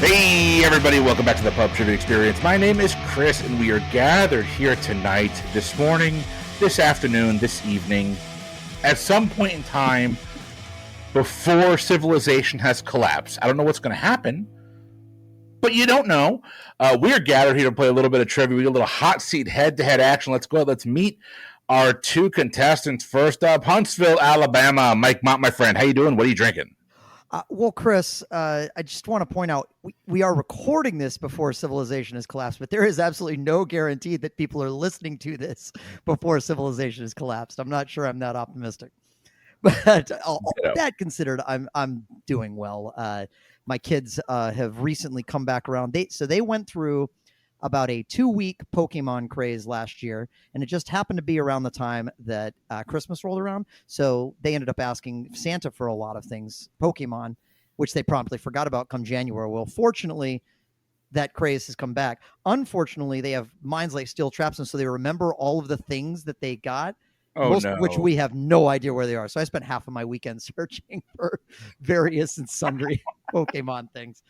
Hey everybody, welcome back to the Pub Trivia Experience. My name is Chris, and we are gathered here tonight, this morning, this afternoon, this evening, at some point in time before civilization has collapsed. I don't know what's going to happen, but you don't know. We are gathered here to play a little bit of trivia. We do a little hot seat head-to-head action. Let's go ahead. Let's meet our two contestants. First up, Huntsville, Alabama. Mike Mott, my friend. How you doing? What are you drinking? Well, Chris, I just want to point out we are recording this before civilization has collapsed, but there is absolutely no guarantee that people are listening to this before civilization has collapsed. I'm not sure I'm that optimistic, but all that considered, I'm doing well. My kids have recently come back around. They went through about a 2-week Pokemon craze last year, and it just happened to be around the time that Christmas rolled around. So they ended up asking Santa for a lot of things, Pokemon, which they promptly forgot about come January. Well, fortunately, that craze has come back. Unfortunately, they have minds like steel traps, and so they remember all of the things that they got, most of which we have no idea where they are. So I spent half of my weekend searching for various and sundry Pokemon things.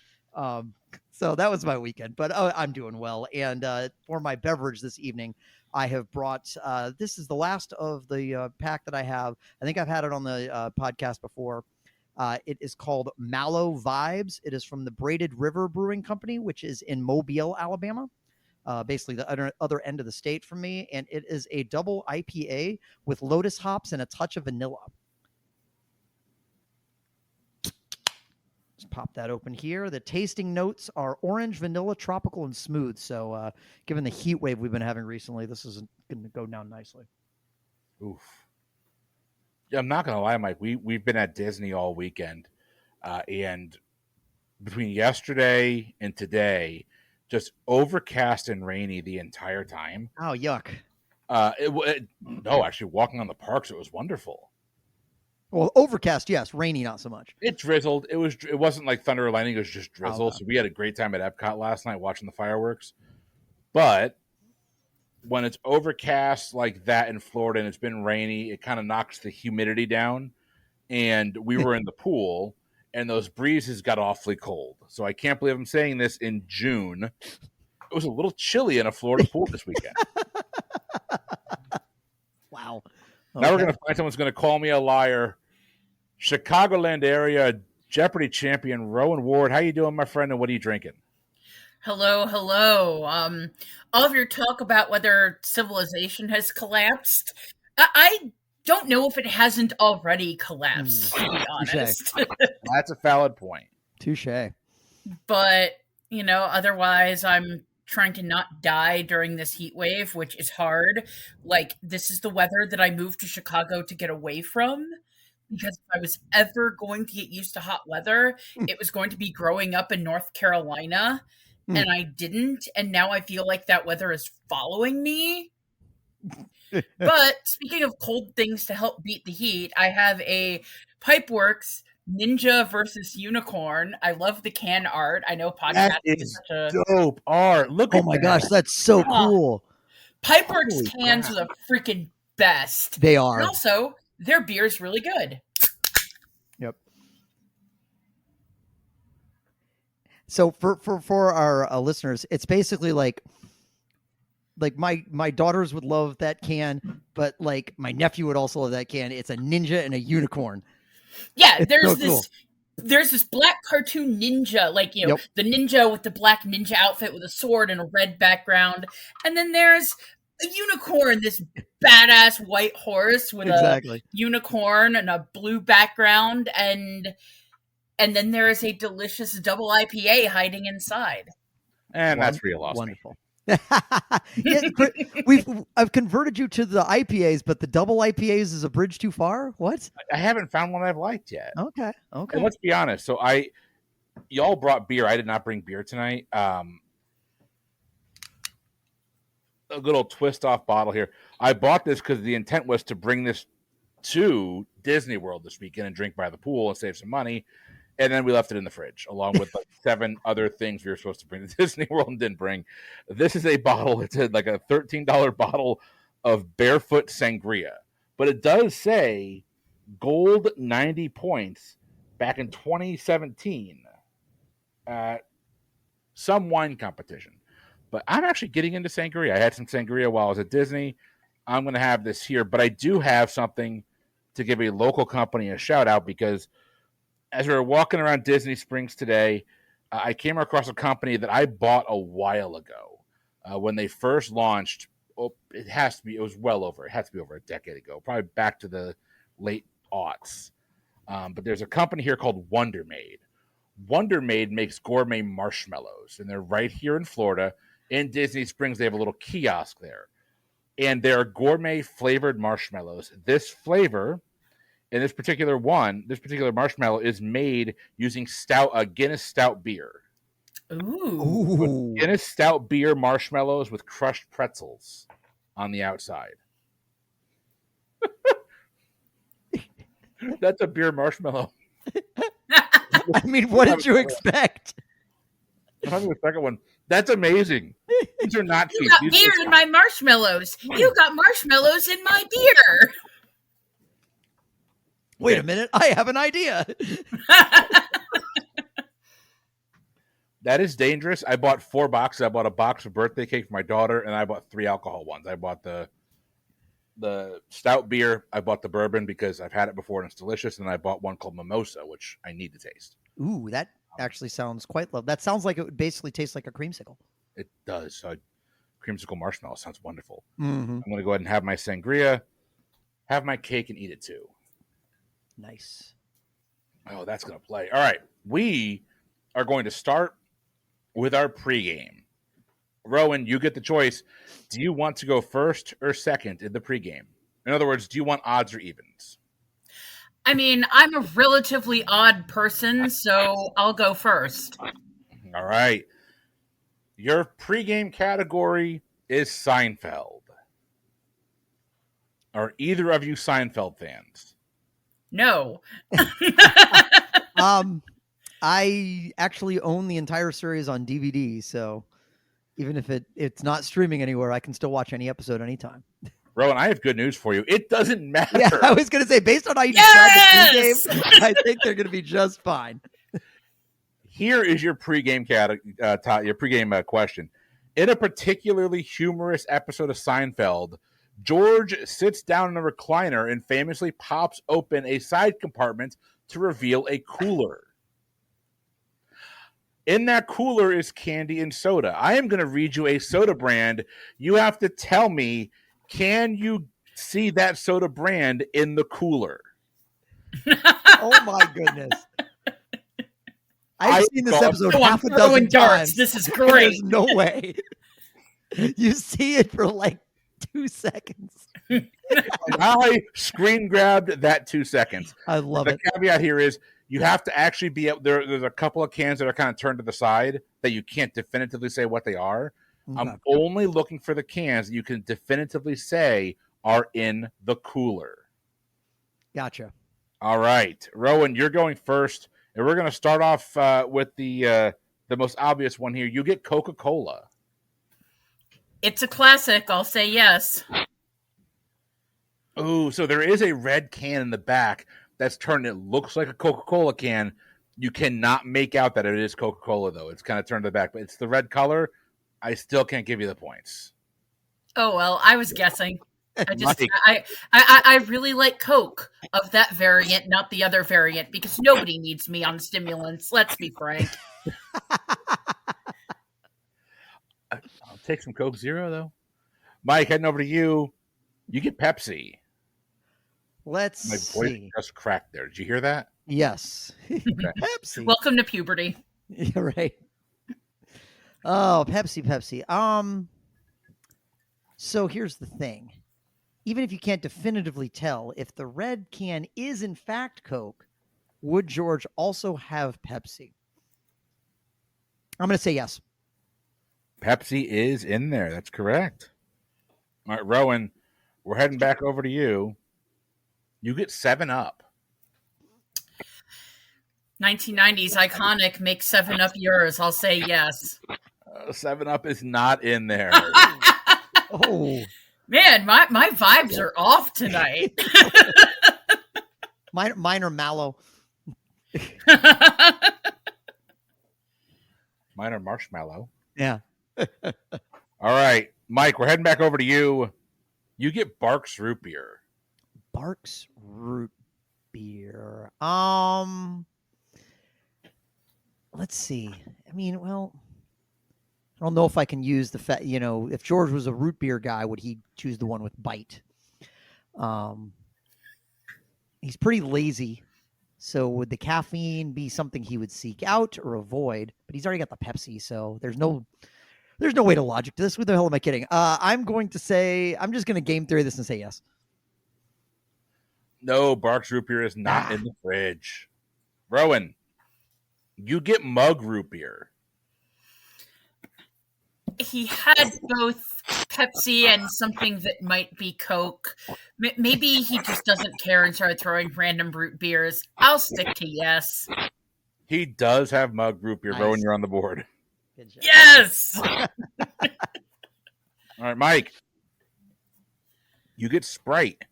So that was my weekend, but I'm doing well. And for my beverage this evening, I have brought, this is the last of the pack that I have. I think I've had it on the podcast before. It is called Mallow Vibes. It is from the Braided River Brewing Company, which is in Mobile, Alabama, basically the other end of the state from me. And it is a double IPA with lotus hops and a touch of vanilla. Pop that open here. The tasting notes are orange, vanilla, tropical, and smooth. So given the heat wave we've been having recently, this is going to go down nicely. Oof. Yeah, I'm not going to lie, Mike. We've been at Disney all weekend. And between yesterday and today, just overcast and rainy the entire time. Oh, yuck. No, actually, walking on the parks, it was wonderful. Well, overcast, yes. Rainy, not so much. It drizzled. It wasn't like thunder or lightning. It was just drizzle. So we had a great time at Epcot last night watching the fireworks. But when it's overcast like that in Florida and it's been rainy, it kind of knocks the humidity down. And we were in the pool, and those breezes got awfully cold. So I can't believe I'm saying this in June. It was a little chilly in a Florida pool this weekend. Wow. Now we're going to find someone's going to call me a liar. Chicagoland area Jeopardy champion Rowan Ward. How you doing, my friend, and what are you drinking? Hello. All of your talk about whether civilization has collapsed, I don't know if it hasn't already collapsed, to be honest. That's a valid point. Touché. But, otherwise I'm trying to not die during this heat wave, which is hard. Like, this is the weather that I moved to Chicago to get away from. Because if I was ever going to get used to hot weather, it was going to be growing up in North Carolina, and I didn't, and now I feel like that weather is following me. But speaking of cold things to help beat the heat, I have a Pipeworks Ninja versus Unicorn. I love the can art. I know podcast is such a dope art. Look at my gosh, that's so cool. Pipeworks cans are the freaking best. They are. And also, their beer's really good. Yep. So for our listeners, it's basically like my daughters would love that can, but like my nephew would also love that can. It's a ninja and a unicorn. Yeah, there's this black cartoon ninja, like, the ninja with the black ninja outfit with a sword and a red background. And then there's a unicorn, this badass white horse with a unicorn and a blue background, and then there is a delicious double IPA hiding inside. And that's where you lost wonderful. I've converted you to the IPAs, but the double IPAs is a bridge too far. What? I haven't found one I've liked yet. Okay. And let's be honest. So y'all brought beer. I did not bring beer tonight. A little twist off bottle here. I bought this because the intent was to bring this to Disney World this weekend and drink by the pool and save some money. And then we left it in the fridge, along with like 7 other things we were supposed to bring to Disney World and didn't bring. This is a bottle. It's like a $13 bottle of Barefoot Sangria. But it does say gold 90 points back in 2017. some wine competition. But I'm actually getting into sangria. I had some sangria while I was at Disney. I'm going to have this here, but I do have something to give a local company a shout out because as we were walking around Disney Springs today, I came across a company that I bought a while ago when they first launched. Oh, it was well over. It has to be over a decade ago, probably back to the late aughts. But there's a company here called Wonder Made. Wonder Made makes gourmet marshmallows, and they're right here in Florida. In Disney Springs, they have a little kiosk there. And they're gourmet flavored marshmallows. This flavor, and this particular marshmallow is made using Guinness Stout beer. Ooh. Guinness Stout beer marshmallows with crushed pretzels on the outside. That's a beer marshmallow. I mean, what did you expect? The second one. That's amazing. These are not cheap. You got beer in my marshmallows. You got marshmallows in my beer. Wait a minute. I have an idea. That is dangerous. I bought 4 boxes. I bought a box of birthday cake for my daughter, and I bought 3 alcohol ones. I bought the stout beer. I bought the bourbon because I've had it before and it's delicious. And I bought one called Mimosa, which I need to taste. Ooh, that actually sounds quite lovely. That sounds like it would basically taste like a creamsicle. It does. Creamsicle marshmallow sounds wonderful. Mm-hmm. I'm going to go ahead and have my sangria, have my cake, and eat it too. Nice. Oh, that's going to play. All right. We are going to start with our pregame. Rowan, you get the choice. Do you want to go first or second in the pregame? In other words, do you want odds or evens? I mean, I'm a relatively odd person, so I'll go first. All right. Your pregame category is Seinfeld. Are either of you Seinfeld fans? No. I actually own the entire series on DVD, so even if it's not streaming anywhere, I can still watch any episode anytime. Rowan, I have good news for you. It doesn't matter. Yeah, I was going to say, based on how you described the pregame, I think they're going to be just fine. Here is your pregame question. In a particularly humorous episode of Seinfeld, George sits down in a recliner and famously pops open a side compartment to reveal a cooler. In that cooler is candy and soda. I am going to read you a soda brand. You have to tell me, can you see that soda brand in the cooler? Oh my goodness. I've seen this episode half a dozen times. This is great. There's no way. You see it for like 2 seconds. I screen grabbed that 2 seconds. I love it. The caveat here is you have to actually be up there. There's a couple of cans that are kind of turned to the side that you can't definitively say what they are. Okay. I'm only looking for the cans that you can definitively say are in the cooler. Gotcha. All right. Rowan, you're going first. And we're going to start off with the most obvious one here. You get Coca-Cola. It's a classic. I'll say yes. Oh, so there is a red can in the back that's turned. It looks like a Coca-Cola can. You cannot make out that it is Coca-Cola, though. It's kind of turned to the back, but it's the red color. I still can't give you the points. Oh, well, I was guessing. I really like Coke of that variant, not the other variant, because nobody needs me on stimulants. Let's be frank. I'll take some Coke Zero, though. Mike, heading over to you. You get Pepsi. Let's My voice just cracked there. Did you hear that? Yes. Okay. Pepsi. Welcome to puberty. You're right. Oh, Pepsi. So here's the thing. Even if you can't definitively tell, if the red can is in fact Coke, would George also have Pepsi? I'm going to say yes. Pepsi is in there. That's correct. All right, Rowan, we're heading back over to you. You get 7-Up. 1990s iconic. Make 7-Up yours. I'll say yes. 7-Up is not in there. Oh. Man, my vibes are off tonight. Mine are mallow. Mine are marshmallow. Yeah. All right, Mike, we're heading back over to you. You get Barks root beer. Barks root beer. Let's see. I mean, well, I don't know if I can use the fact, if George was a root beer guy, would he choose the one with bite? He's pretty lazy. So would the caffeine be something he would seek out or avoid? But he's already got the Pepsi, so there's no way to logic to this. What the hell am I kidding? I'm just going to game theory this and say yes. No, Barks root beer is not in the fridge. Rowan, you get mug root beer. He had both Pepsi and something that might be Coke. Maybe he just doesn't care and started throwing random root beers. I'll stick to yes. He does have mug root beer. Nice. Rowan, you're on the board. Good job. Yes! All right, Mike. You get Sprite.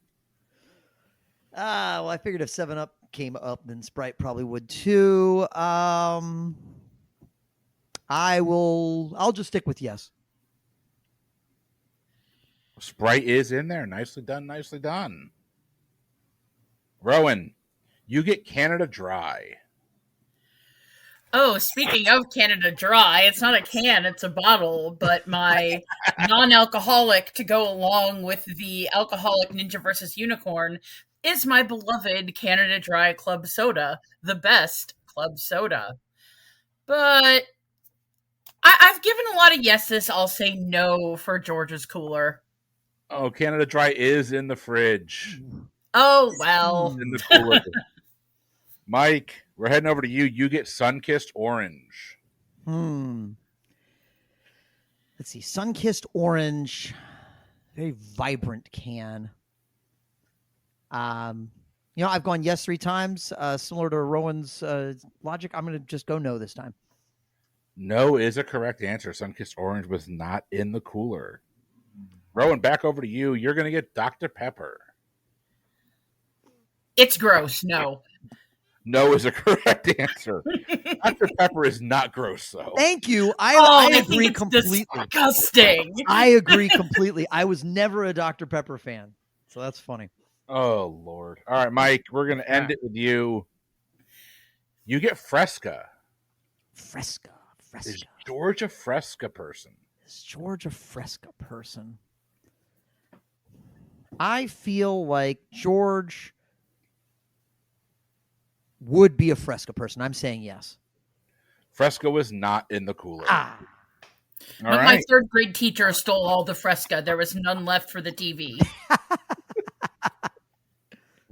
Well, I figured if 7-Up came up, then Sprite probably would too. I'll just stick with yes. Sprite is in there. Nicely done, nicely done. Rowan, you get Canada Dry. Oh, speaking of Canada Dry, it's not a can, it's a bottle, but my non-alcoholic to go along with the alcoholic Ninja versus Unicorn is my beloved Canada Dry Club Soda, the best club soda. But I've given a lot of yeses. I'll say no for George's cooler. Oh, Canada Dry is in the fridge. Oh, well. In the cooler. Mike, we're heading over to you. You get Sunkissed Orange. Let's see. Sunkissed Orange. Very vibrant can. I've gone yes 3 times. Similar to Rowan's logic, I'm going to just go no this time. No is a correct answer. Sunkissed Orange was not in the cooler. Rowan, back over to you. You're going to get Dr. Pepper. It's gross. No. No is a correct answer. Dr. Pepper is not gross, though. Thank you. I agree completely. Disgusting. I agree completely. I was never a Dr. Pepper fan, so that's funny. Oh, Lord. All right, Mike, we're going to end it with you. You get Fresca. Fresca. Is George a Fresca person? Is George a Fresca person? I feel like George would be a Fresca person. I'm saying yes. Fresca was not in the cooler. My third grade teacher stole all the Fresca. There was none left for the TV.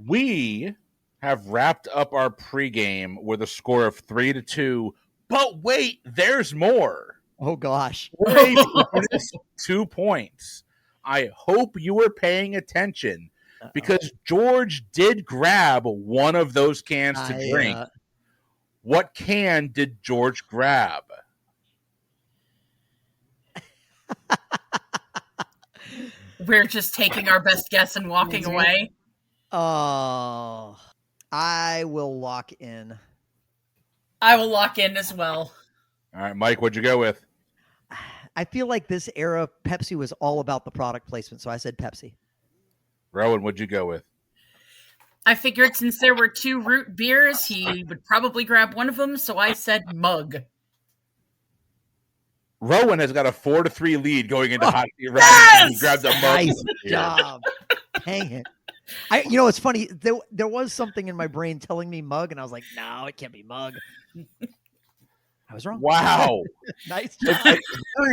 We have wrapped up our pregame with a score of 3-2. But wait, there's more. Oh, gosh. 2 points. I hope you were paying attention because George did grab one of those cans to drink. What can did George grab? We're just taking our best guess and walking away. Oh, I will lock in. I will lock in as well. All right, Mike, what'd you go with? I feel like this era, Pepsi was all about the product placement, so I said Pepsi. Rowan, what'd you go with? I figured since there were 2 root beers, he would probably grab one of them, so I said mug. Rowan has got a 4-3 lead going into hot seat round. Yes! He grabbed a mug. Nice job. Hang it. It's funny. There was something in my brain telling me mug, and I was like, no, it can't be mug. I was wrong. Wow. Nice job. Very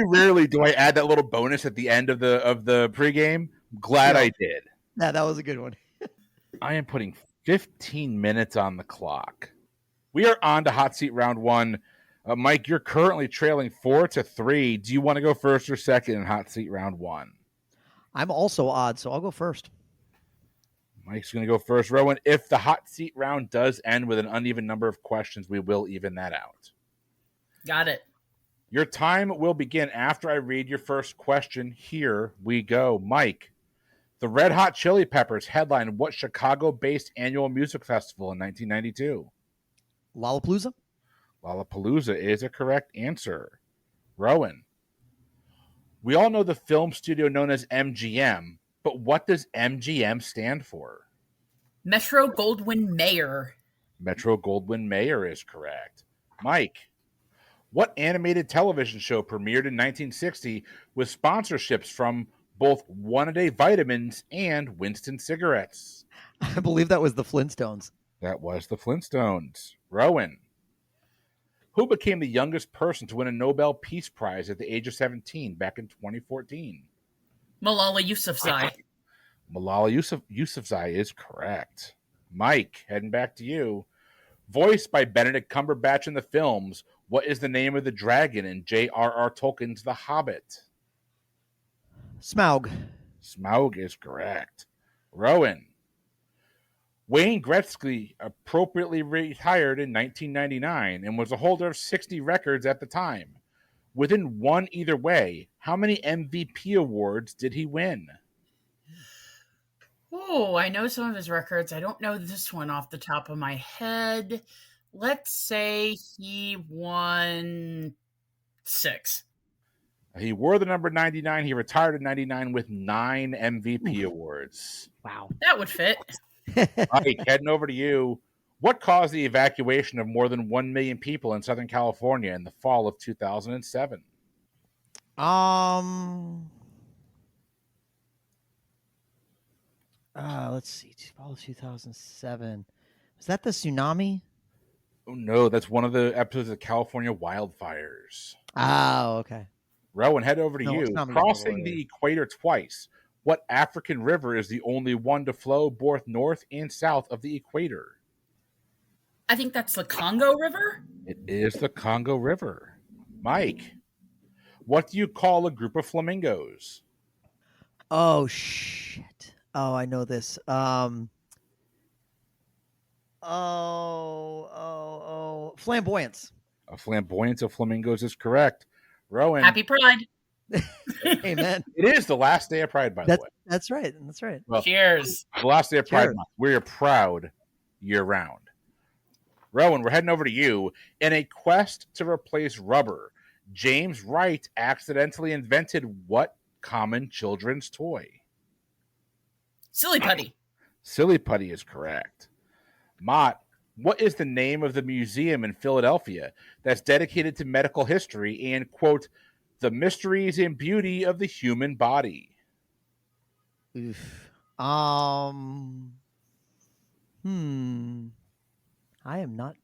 rarely do I add that little bonus at the end of the pregame. Glad I did. Yeah, that was a good one. I am putting 15 minutes on the clock. We are on to hot seat round 1. Mike, you're currently trailing 4-3. Do you want to go first or second in hot seat round 1? I'm also odd, so I'll go first. Mike's going to go first. Rowan, if the hot seat round does end with an uneven number of questions, we will even that out. Got it. Your time will begin after I read your first question. Here we go. Mike, the Red Hot Chili Peppers headlined what Chicago-based annual music festival in 1992? Lollapalooza? Lollapalooza is a correct answer. Rowan. We all know the film studio known as MGM, but what does MGM stand for? Metro Goldwyn Mayer. Metro Goldwyn Mayer is correct. Mike. What animated television show premiered in 1960 with sponsorships from both One-A-Day Vitamins and Winston cigarettes? I believe that was the Flintstones. That was the Flintstones. Rowan. Who became the youngest person to win a Nobel Peace Prize at the age of 17 back in 2014? Malala Yousafzai. Malala Yousafzai is correct. Mike, heading back to you. Voiced by Benedict Cumberbatch in the films, what is the name of the dragon in J.R.R. Tolkien's The Hobbit? Smaug. Smaug is correct. Rowan. Wayne Gretzky appropriately retired in 1999 and was a holder of 60 records at the time. Within one either way, how many MVP awards did he win? Oh, I know some of his records. I don't know this one off the top of my head. Let's say he won 6. He wore the number 99. He retired in 99 with 9 MVP awards. Wow. That would fit. Mike, heading over to you. What caused the evacuation of more than 1 million people in Southern California in the fall of 2007? Let's see. Fall of 2007. Was that the tsunami? Oh, no, that's one of the episodes of California wildfires. Oh, okay. Rowan, head over to No, you. it's not Crossing the equator twice, what African river is the only one to flow both north and south of the equator? I think that's the Congo River. It is the Congo River. Mike, what do you call a group of flamingos? Oh, shit. Oh, I know this. Flamboyance. A flamboyance of flamingos is correct. Rowan. Happy Pride. Amen. It is the last day of Pride, by the way. That's right. That's right. Well, Cheers. the last day of Pride Cheers. month. We're proud year round. Rowan, we're heading over to you. In a quest to replace rubber, James Wright accidentally invented what common children's toy? Silly Putty. Silly Putty is correct. Mott, what is the name of the museum in Philadelphia that's dedicated to medical history and, quote, the mysteries and beauty of the human body? Oof. I am not.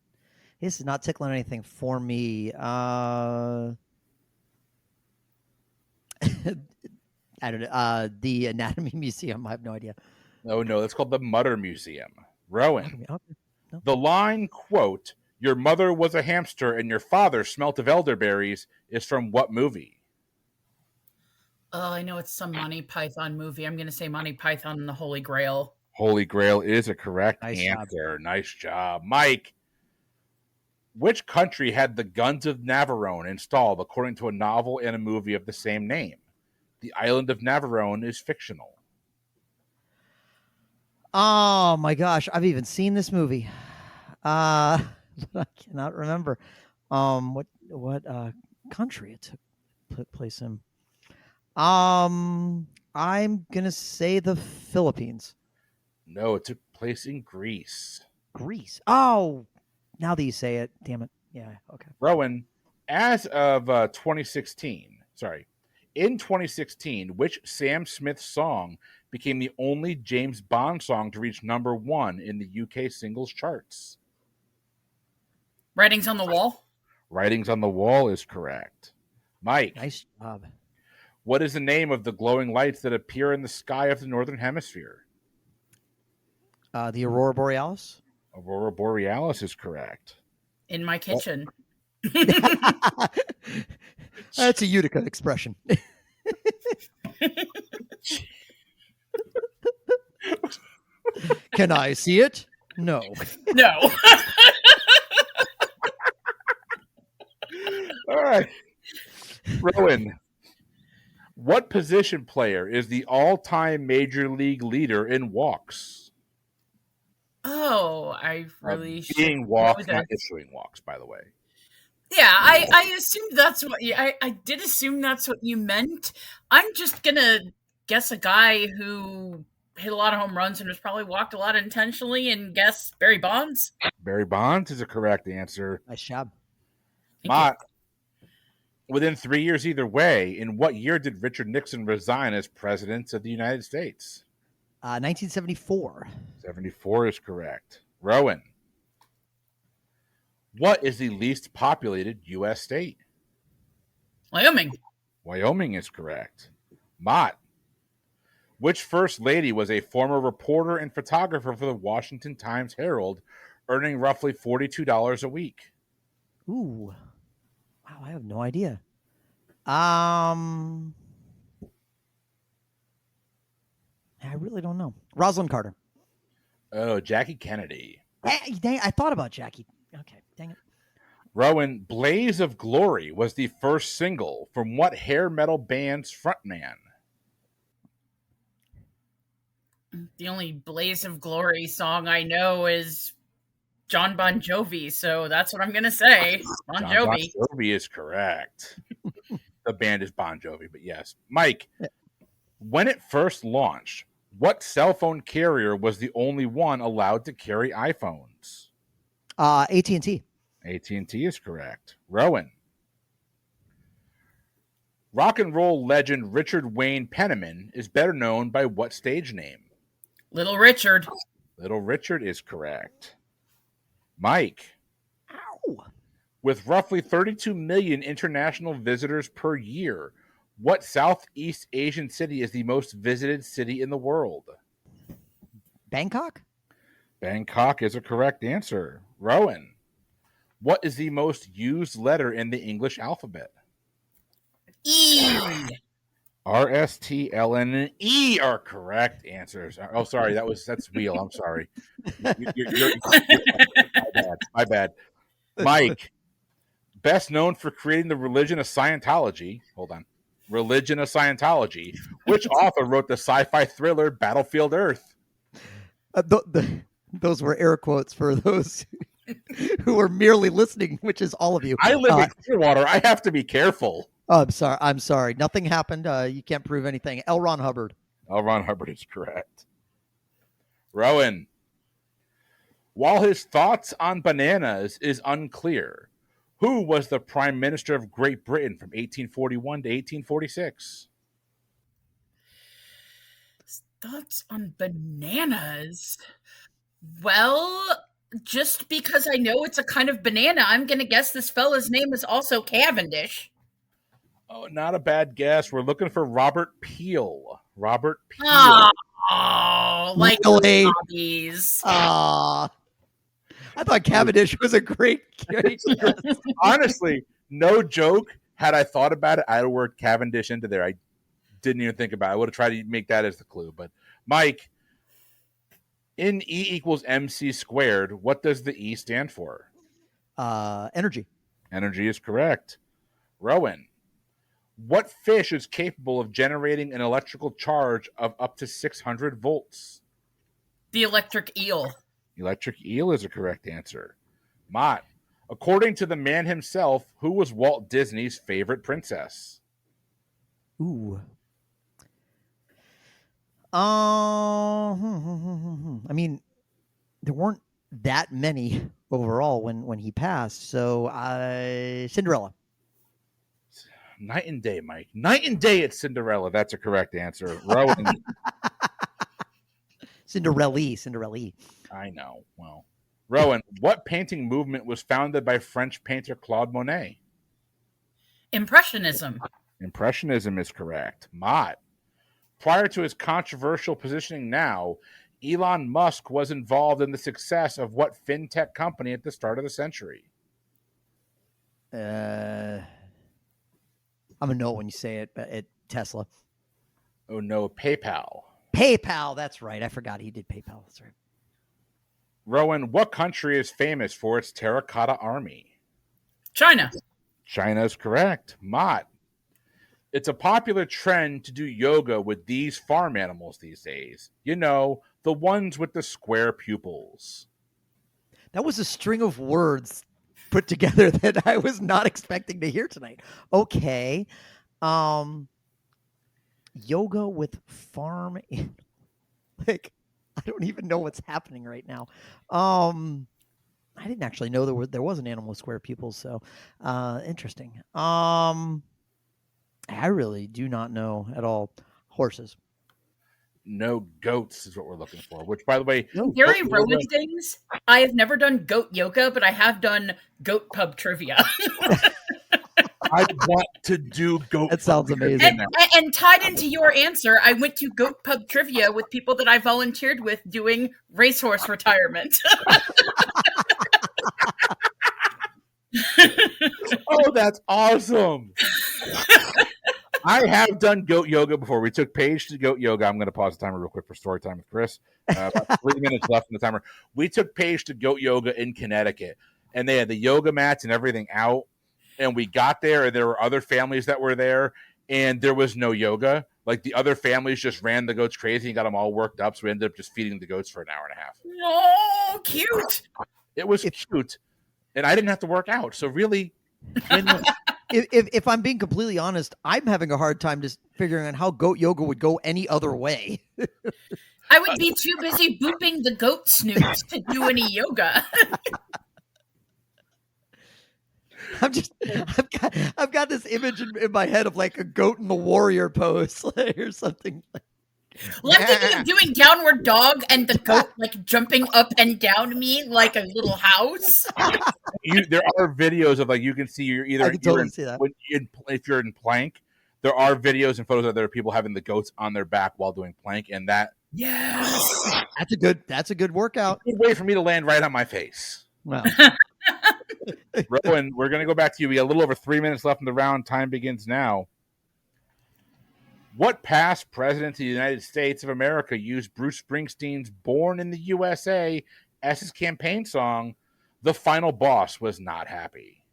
This is not tickling anything for me. I don't know. The Anatomy Museum. I have no idea. Oh, no, that's called the Mutter Museum. Rowan, Okay. No. the line, quote, your mother was a hamster and your father smelt of elderberries is from what movie? Oh, I know it's some Monty Python movie. I'm going to say Monty Python and the Holy Grail. Holy Grail is a correct Nice answer. Nice job. Mike, which country had the Guns of Navarone installed according to a novel and a movie of the same name? The island of Navarone is fictional. Oh my gosh, I've even seen this movie. But I cannot remember what country it took place in. I'm gonna say the Philippines. No, it took place in Greece. Greece. Oh, now that you say it, damn it. Yeah, okay. Rowan, as of 2016, in 2016, which Sam Smith song became the only James Bond song to reach number 1 in the UK singles charts? Writings on the Wall. Writings on the Wall is correct. Mike, Nice job. what is the name of the glowing lights that appear in the sky of the Northern Hemisphere? The Aurora Borealis. Aurora Borealis is correct. In my kitchen. That's a Utica expression. Can I see it? No. No. All right. Rowan, what position player is the all-time major league leader in walks? Oh, I really Being should walks, know not this. issuing walks, by the way. Yeah, I assumed that's what you. I did assume that's what you meant. I'm just gonna guess a guy who hit a lot of home runs and has probably walked a lot intentionally, and guess Barry Bonds. Barry Bonds is a correct answer. Nice job. Thank you. Mott, within 3 years either way, in what year did Richard Nixon resign as president of the United States? 1974. 74 is correct. Rowan, what is the least populated U.S. state? Wyoming. Wyoming is correct. Mott, which first lady was a former reporter and photographer for the Washington Times-Herald, earning roughly $42 a week? Ooh. Wow, I have no idea. I really don't know. Rosalind Carter. Oh, Jackie Kennedy. Dang, I thought about Jackie. Okay, dang it. Rowan, Blaze of Glory was the first single from what hair metal band's frontman? The only Blaze of Glory song I know is John Bon Jovi, so that's what I'm gonna say. Bon Jovi. Bon Jovi is correct. The band is Bon Jovi, but yes. Mike, when it first launched, what cell phone carrier was the only one allowed to carry iPhones? AT&T. AT&T is correct. Rowan, rock and roll legend Richard Wayne Penniman is better known by what stage name? Little Richard. Little Richard is correct. Mike, Ow. with roughly 32 million international visitors per year, what Southeast Asian city is the most visited city in the world? Bangkok? Bangkok is a correct answer. Rowan, what is the most used letter in the English alphabet? E. R, S, T, L, N, and E are correct answers. Oh, sorry, that's wheel. I'm sorry. My bad. Mike, best known for creating the religion of Scientology. Hold on. Religion of Scientology. Which author wrote the sci-fi thriller Battlefield Earth? Those were air quotes for those who were merely listening, which is all of you. I live in Clearwater. I have to be careful. Oh, I'm sorry. Nothing happened. You can't prove anything. L. Ron Hubbard. L. Ron Hubbard is correct. Rowan, while his thoughts on bananas is unclear, who was the Prime Minister of Great Britain from 1841 to 1846? Thoughts on bananas? Well, just because I know it's a kind of banana, I'm going to guess this fella's name is also Cavendish. Oh, not a bad guess. We're looking for Robert Peel. Robert Peel. Oh, like Really? hobbies. I thought Cavendish was a great guess. Honestly, no joke. Had I thought about it, I'd have worked Cavendish into there. I didn't even think about it. I would have tried to make that as the clue. But, Mike, in E equals MC squared, what does the E stand for? Energy. Energy is correct. Rowan, what fish is capable of generating an electrical charge of up to 600 volts? The electric eel. Electric eel is a correct answer. Mott, according to the man himself, who was Walt Disney's favorite princess? Ooh. I mean, there weren't that many overall when he passed. So Cinderella. Night and day, Mike. Night and day, it's Cinderella. That's a correct answer. Rowan. Cinderella. I know. Well, Rowan, what painting movement was founded by French painter Claude Monet? Impressionism. Impressionism is correct. Mott, prior to his controversial positioning now, Elon Musk was involved in the success of what fintech company at the start of the century? I'm gonna know it when you say it, but Tesla. Oh no, PayPal. PayPal, that's right. I forgot he did PayPal. That's right. Rowan, what country is famous for its terracotta army? China. China is correct. Mott, it's a popular trend to do yoga with these farm animals these days. You know, the ones with the square pupils. That was a string of words put together that I was not expecting to hear tonight. Okay. Yoga with farm in, like, I don't even know what's happening right now. I didn't actually know there was an animal with square pupils, so interesting. I really do not know at all. Horses. No, goats is what we're looking for. Which, by the way, Gary Rowan things. I have never done goat yoga, but I have done goat pub trivia. I want to do goat. That sounds amazing. And tied into your answer, I went to goat pub trivia with people that I volunteered with doing racehorse retirement. Oh, that's awesome. I have done goat yoga before. We took Paige to goat yoga. I'm going to pause the timer real quick for story time with Chris. About 3 minutes left in the timer. We took Paige to goat yoga in Connecticut, and they had the yoga mats and everything out. And we got there, and there were other families that were there, and there was no yoga. Like, the other families just ran the goats crazy and got them all worked up, so we ended up just feeding the goats for an hour and a half. Oh, cute. It was cute, and I didn't have to work out. So really, if I'm being completely honest, I'm having a hard time just figuring out how goat yoga would go any other way. I would be too busy booping the goat snoots to do any yoga. I've got this image in my head of like a goat in the warrior pose or something. Well, I'm thinking of doing downward dog and the goat like jumping up and down me like a little house. There are videos of, like, you can see you're either, I can totally see that. if you're in plank, there are videos and photos of there are people having the goats on their back while doing plank, and yes, that's a good workout. Good way for me to land right on my face. Wow. Rowan, we're going to go back to you. We got a little over 3 minutes left in the round. Time begins now. What past president of the United States of America used Bruce Springsteen's Born in the USA as his campaign song? The final boss was not happy.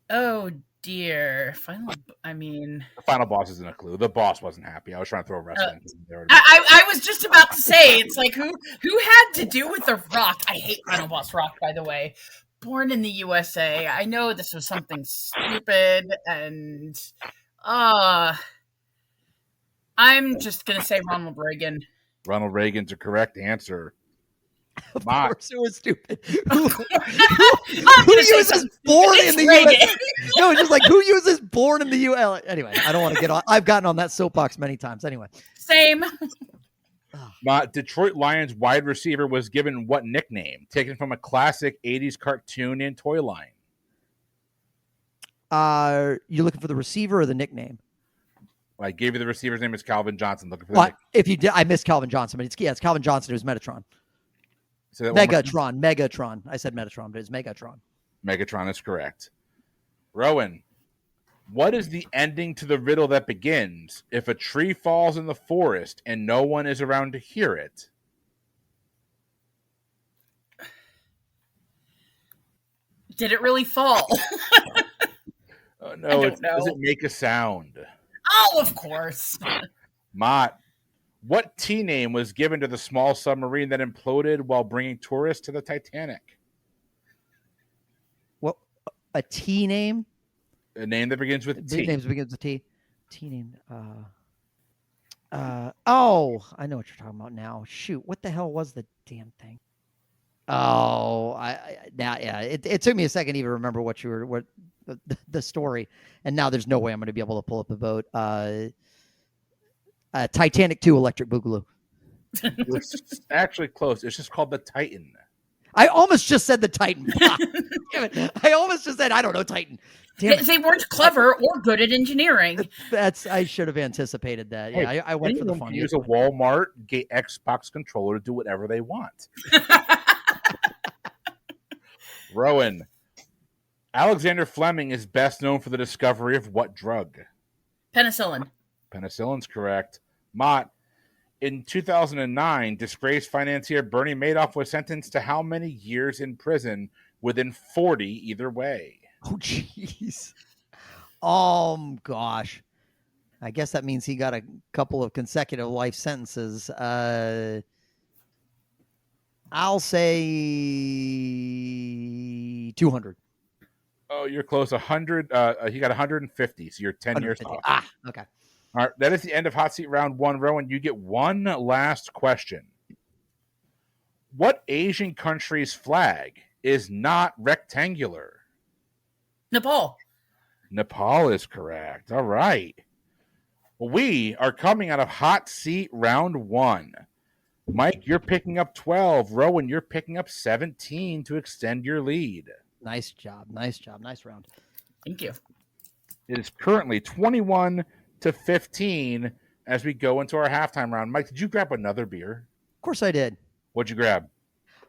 Oh, dear. The final boss isn't a clue. The boss wasn't happy. I was trying to throw wrestling. I was just about to say, it's like, who had to do with the Rock? I hate Final Boss Rock, by the way. Born in the USA. I know this was something stupid, and I'm just going to say Ronald Reagan. Ronald Reagan's a correct answer. Of course it was stupid. Who uses born in the U.S.? No, just like, who uses born in the U.S.? Anyway, I don't want to get on. I've gotten on that soapbox many times. Anyway. Same. Detroit Lions wide receiver was given what nickname? Taken from a classic 80s cartoon and toy line. You're looking for the receiver or the nickname? I gave you the receiver's name is Calvin Johnson. Looking for the if you did, I missed Calvin Johnson, but it's Calvin Johnson who's Metatron. Megatron. I said Metatron, but it's Megatron. Megatron is correct. Rowan, what is the ending to the riddle that begins, if a tree falls in the forest and no one is around to hear it? Did it really fall? No, does it make a sound? Oh, of course. Mott, what T name was given to the small submarine that imploded while bringing tourists to the Titanic? What? A T name? A name that begins with T. Names begins with T. T name. Oh, I know what you're talking about now. Shoot, what the hell was the damn thing? Oh, it took me a second to even remember what the story, and now there's no way I'm going to be able to pull up a boat. Titanic 2 Electric Boogaloo. It's actually close. It's just called the Titan. I almost just said the Titan. I almost just said, I don't know, Titan. They weren't clever or good at engineering. I should have anticipated that. Yeah, hey, I went for the fun. Use a Walmart Xbox controller to do whatever they want. Rowan, Alexander Fleming is best known for the discovery of what drug? Penicillin. Penicillin's correct. Mott, in 2009, disgraced financier Bernie Madoff was sentenced to how many years in prison? Within 40 either way. Oh, jeez. Gosh. I guess that means he got a couple of consecutive life sentences. I'll say 200. Oh, you're close. 100. He got 150. So you're 10 years off. Okay. All right. That is the end of Hot Seat Round 1. Rowan, you get one last question. What Asian country's flag is not rectangular? Nepal. Nepal is correct. All right. We are coming out of Hot Seat Round 1. Mike, you're picking up 12. Rowan, you're picking up 17 to extend your lead. Nice job. Nice round. Thank you. It is currently 21 to 15 as we go into our halftime round. Mike, did you grab another beer? Of course I did. What'd you grab?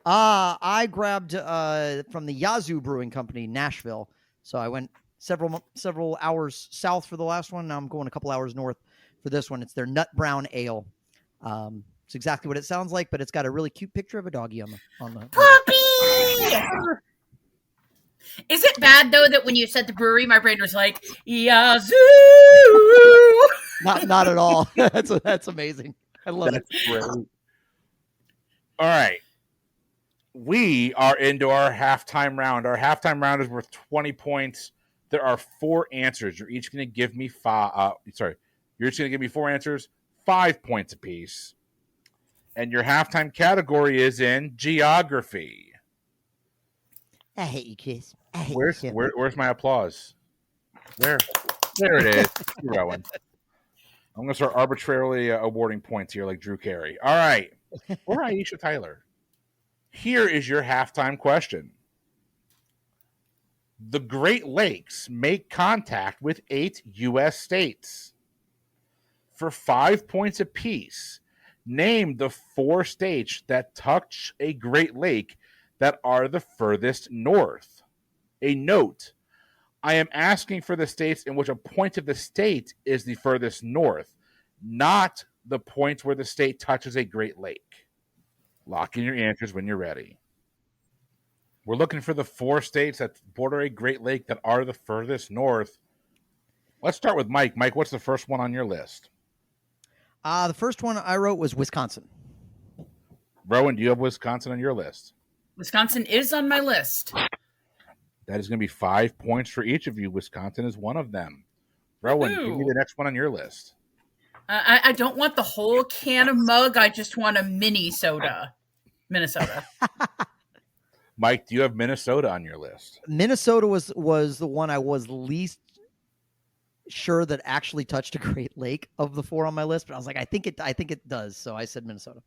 I grabbed from the Yazoo Brewing Company, Nashville. So I went several hours south for the last one. Now I'm going a couple hours north for this one. It's their Nut Brown Ale. It's exactly what it sounds like, but it's got a really cute picture of a doggy on the puppy. Is it bad though that when you said the brewery, my brain was like Yazoo? Not at all. That's amazing. I love it. Great. All right. We are into our halftime round. Our halftime round is worth 20 points. There are 4 answers. You're each going to give me You're each going to give me 4 answers, 5 points apiece. And your halftime category is in geography. I hate you, Chris. Where's my applause? There it is. Rowan. I'm going to start arbitrarily awarding points here like Drew Carey. All right. Or Aisha Tyler. Here is your halftime question. The Great Lakes make contact with 8 U.S. states. For 5 points apiece, name the 4 states that touch a Great Lake that are the furthest north. A note, I am asking for the states in which a point of the state is the furthest north, not the point where the state touches a Great Lake. Lock in your answers when you're ready. We're looking for the 4 states that border a Great Lake that are the furthest north. Let's start with Mike. Mike, what's the first one on your list? The first one I wrote was Wisconsin. Rowan, do you have Wisconsin on your list? Wisconsin is on my list. That is going to be 5 points for each of you. Wisconsin is one of them. Rowan, give me the next one on your list. I don't want the whole can of mug. I just want a mini soda. Minnesota. Mike, do you have Minnesota on your list? Minnesota was the one I was least sure that actually touched a Great Lake of the 4 on my list, but I was like, I think it does. So I said Minnesota.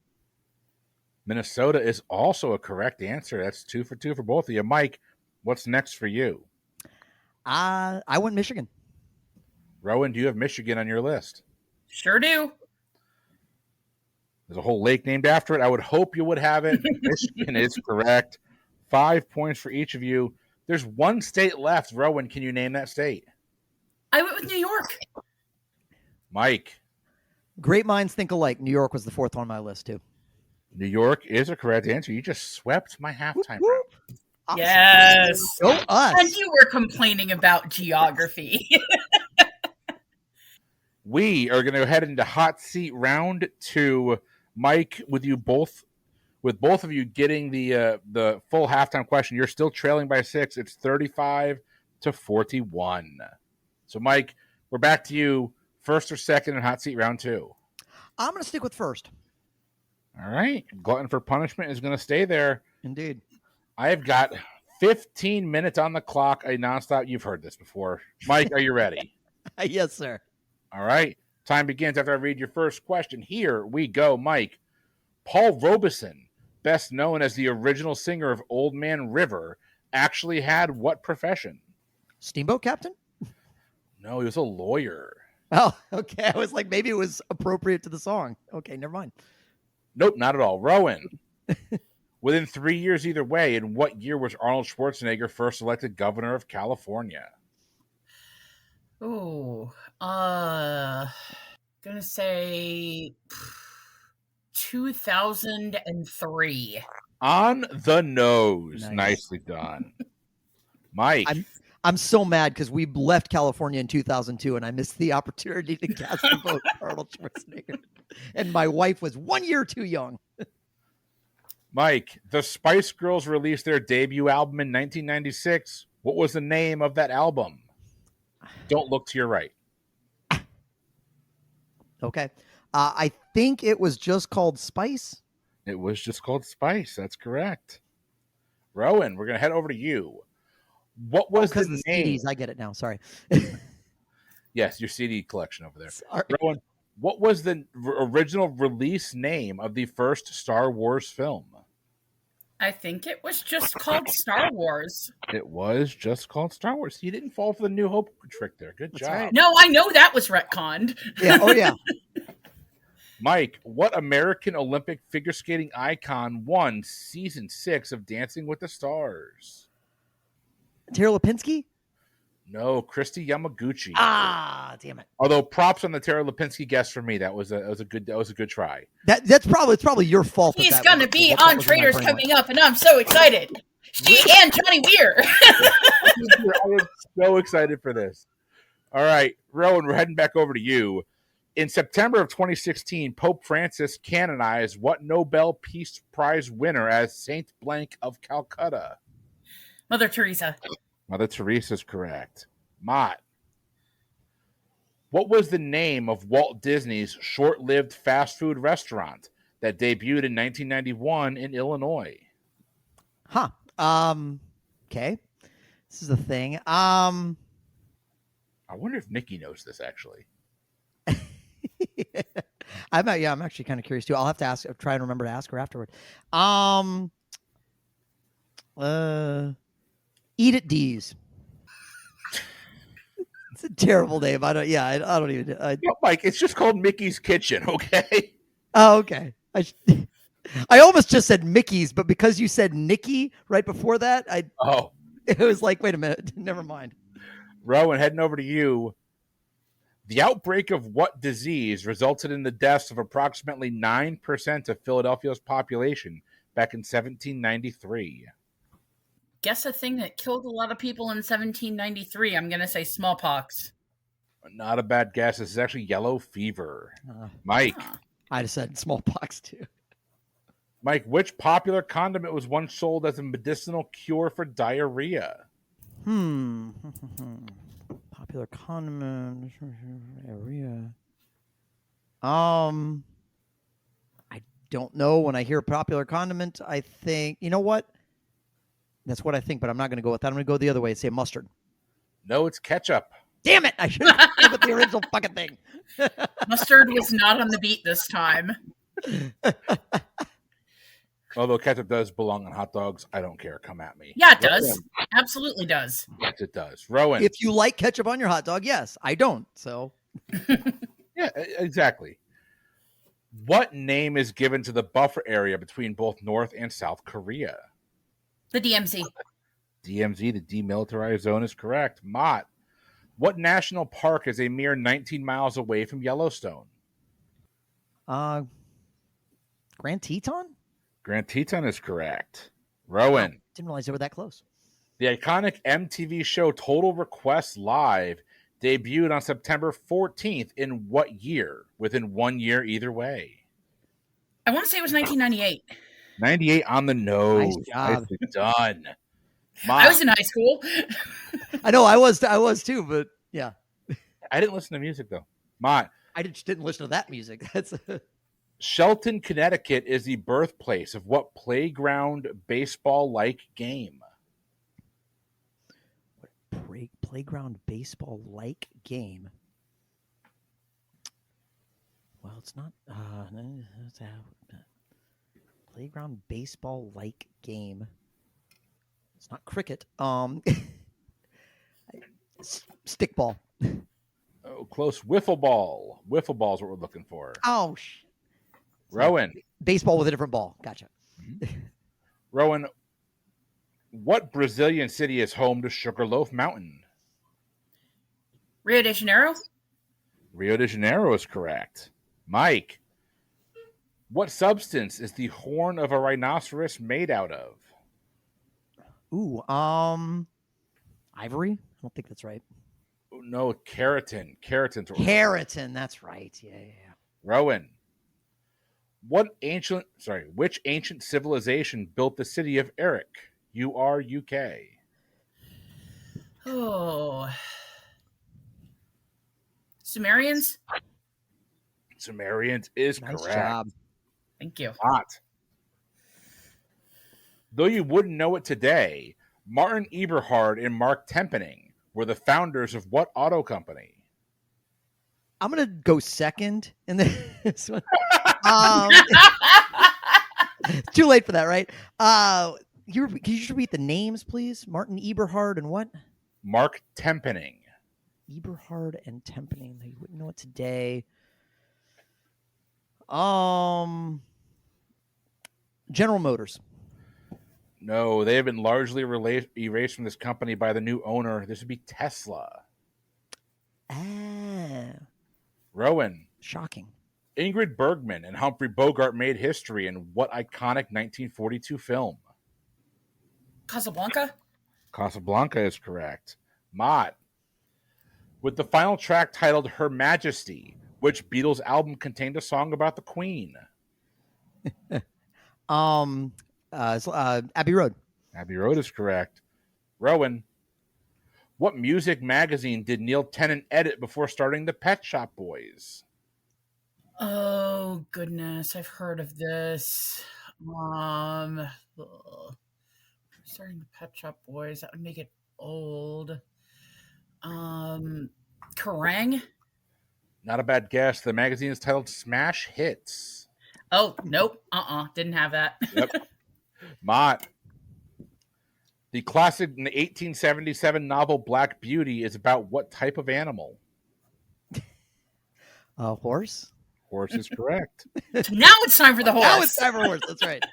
Minnesota is also a correct answer. That's 2 for 2 for both of you. Mike, what's next for you? I went Michigan. Rowan, do you have Michigan on your list? Sure do. There's a whole lake named after it. I would hope you would have it. Michigan is correct. 5 points for each of you. There's 1 state left. Rowan, can you name that state? I went with New York. Mike. Great minds think alike. New York was the 4th on my list, too. New York is a correct answer. You just swept my halftime round. Awesome. Yes. Go us. And you were complaining about geography. We are going to head into hot seat round 2. Mike, with both of you getting the full halftime question, you're still trailing by 6. It's 35 to 41. So, Mike, we're back to you. First or second in hot seat round 2? I'm going to stick with first. All right. Glutton for punishment is going to stay there. Indeed. I have got 15 minutes on the clock. A nonstop. You've heard this before. Mike, are you ready? Yes, sir. All right. Time begins after I read your first question. Here we go, Mike. Paul Robeson, best known as the original singer of Old Man River, actually had what profession? Steamboat captain? No, he was a lawyer. Oh, okay. I was like, maybe it was appropriate to the song. Okay, never mind. Nope, not at all. Rowan. Within 3 years either way, in what year was Arnold Schwarzenegger first elected governor of California? Oh, gonna say 2003. On the nose. Nice. Nicely done. Mike. I'm so mad because we left California in 2002 and I missed the opportunity to cast a vote for Arnold Schwarzenegger. And my wife was 1 year too young. Mike, the Spice Girls released their debut album in 1996. What was the name of that album? Don't look to your right. Okay. I think it was just called Spice. It was just called Spice. That's correct. Rowan, we're going to head over to you. What was the name? CDs, I get it now. Sorry. Yes, your CD collection over there. Sorry. Rowan, what was the original release name of the first Star Wars film? I think it was just called Star Wars. It was just called Star Wars. You didn't fall for the New Hope trick there. Good job. Right. No, I know that was retconned. Yeah. Oh, yeah. Mike, what American Olympic figure skating icon won season 6 of Dancing with the Stars? Tara Lipinski? No, Christy Yamaguchi. Ah, damn it. Although props on the Tara Lipinski guess for me. That was a good try. It's probably your fault. He's gonna be on Traders coming up, and I'm so excited. She and Johnny Weir. I am so excited for this. All right, Rowan, we're heading back over to you. In September of 2016, Pope Francis canonized what Nobel Peace Prize winner as Saint Blank of Calcutta? Mother Teresa. Mother Teresa is correct. Mott, what was the name of Walt Disney's short-lived fast food restaurant that debuted in 1991 in Illinois? Huh. Okay. This is a thing. I wonder if Nikki knows this actually. I'm actually kind of curious too. I'll have to try and remember to ask her afterward. Eat at D's. It's a terrible name. I don't even. No, Mike, it's just called Mickey's Kitchen, okay? Oh, okay. I almost just said Mickey's, but because you said Nikki right before that, it was like, wait a minute, never mind. Rowan, heading over to you. The outbreak of what disease resulted in the deaths of approximately 9% of Philadelphia's population back in 1793? Guess a thing that killed a lot of people in 1793. I'm going to say smallpox. Not a bad guess. This is actually yellow fever. Mike. I just said smallpox too. Mike, which popular condiment was once sold as a medicinal cure for diarrhea? Popular condiment. Diarrhea. I don't know. When I hear popular condiment, I think, you know what? That's what I think, but I'm not going to go with that. I'm going to go the other way and say mustard. No, it's ketchup. Damn it! I should have gone with the original fucking thing. Mustard was not on the beat this time. Although ketchup does belong on hot dogs, I don't care. Come at me. Yeah, it does. Absolutely does. Yes, it does. Rowan. If you like ketchup on your hot dog, yes. I don't, so. Yeah, exactly. What name is given to the buffer area between both North and South Korea? The DMZ. DMZ, the demilitarized zone, is correct. Mott, what national park is a mere 19 miles away from Yellowstone? Grand Teton? Grand Teton is correct. Rowan. Didn't realize they were that close. The iconic MTV show Total Request Live debuted on September 14th in what year? Within 1 year either way. I want to say it was 1998. 98 on the nose. Nice job. Nicely done. I was in high school. I know I was too, but yeah. I didn't listen to music though. Mott. I just didn't listen to that music. That's Shelton, Connecticut is the birthplace of what playground baseball-like game? Playground baseball-like game. Well, it's not. Playground baseball-like game. It's not cricket. Stickball. Oh, close. Wiffle ball. Wiffle ball is what we're looking for. Oh, Rowan. Baseball with a different ball. Gotcha. Rowan, what Brazilian city is home to Sugarloaf Mountain? Rio de Janeiro? Rio de Janeiro is correct. Mike, what substance is the horn of a rhinoceros made out of? Ooh, ivory? I don't think that's right. No, keratin. Keratin. Keratin, that's right. Yeah. Rowan, Which ancient civilization built the city of Erech? U-R-U-K. Oh. Sumerians? Sumerians is Nice correct. job. Thank you. Not. Though you wouldn't know it today, Martin Eberhard and Mark Tempening were the founders of what auto company? I'm gonna go second in this one. It's too late for that, right? Can you just repeat the names, please? Martin Eberhard and what? Mark Tempening. Eberhard and Tempening. You wouldn't know it today. General Motors. No, they have been largely erased from this company by the new owner. This would be Tesla. Ah, Rowan. shocking. Ingrid Bergman and Humphrey Bogart made history in what iconic 1942 film? Casablanca? Casablanca is correct. Mott. With the final track titled Her Majesty, which Beatles album contained a song about the Queen? Abbey Road. Abbey Road is correct. Rowan. What music magazine did Neil Tennant edit before starting the Pet Shop Boys? Oh, goodness. I've heard of this. Starting the Pet Shop Boys. That would make it old. Kerrang? Not a bad guess. The magazine is titled Smash Hits. Oh, nope. Didn't have that. Yep. Mott. The classic 1877 novel Black Beauty is about what type of animal? Horse. Horse is correct. Now it's time for the horse. Now it's time for horse. That's right.